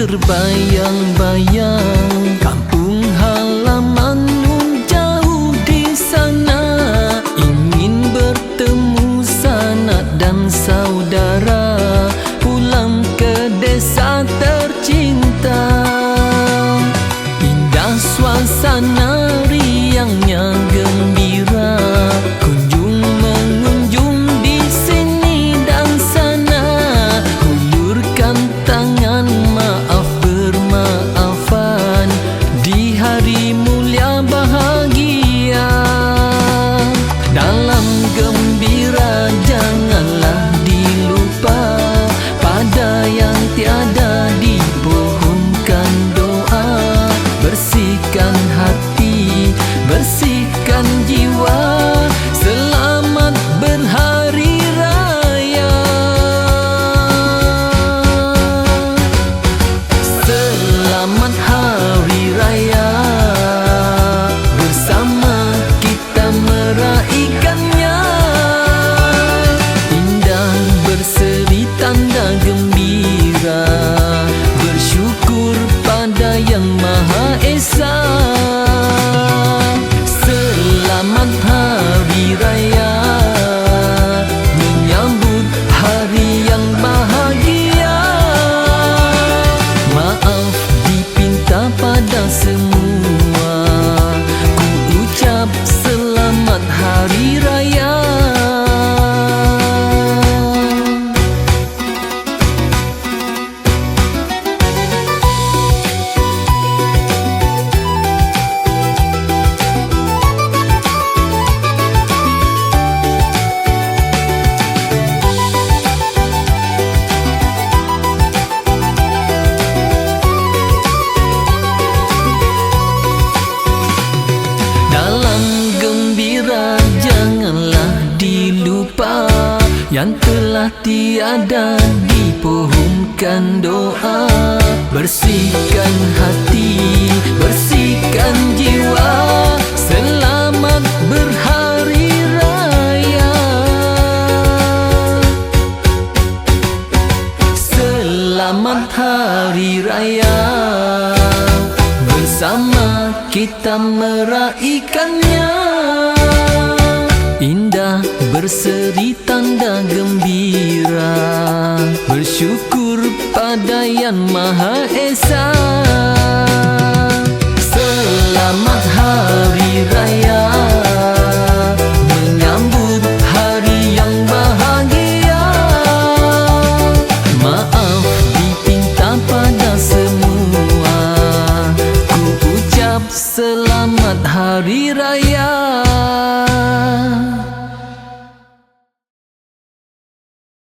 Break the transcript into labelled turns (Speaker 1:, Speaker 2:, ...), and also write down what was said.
Speaker 1: terbayang-bayang kampung halaman nun jauh di sana. Ingin bertemu sanak dan saudara, pulang ke desa tercinta. Indah suasana, riangnya gembira, kunjung mengunjung di sini dan sana. Hulurkan tangan, maaf bermaafan di hari mulia bahagia. Dalam gembira janganlah dilupa, pada yang tiada dipohonkan doa. Bersihkan hati, bersihkan jiwa, selamat berhari raya. Selamat hari raya, bersama kita meraihkannya. Indah berseri tanda gembira, bersyukur pada Yang Maha Esa. Selamat hari raya, menyambut hari yang bahagia. Maaf dipinta pada semua, ku ucap selamat hari raya. Janganlah dilupa, yang telah tiada dipohonkan doa. Bersihkan hati, bersihkan jiwa, selamat berhari raya. Selamat hari raya, bersama kita meraihkannya. Indah berseri tanda gembira, bersyukur pada Yang Maha Esa. Selamat hari raya, menyambut hari yang bahagia. Maaf dipinta pada semua, ku ucap selamat hari raya.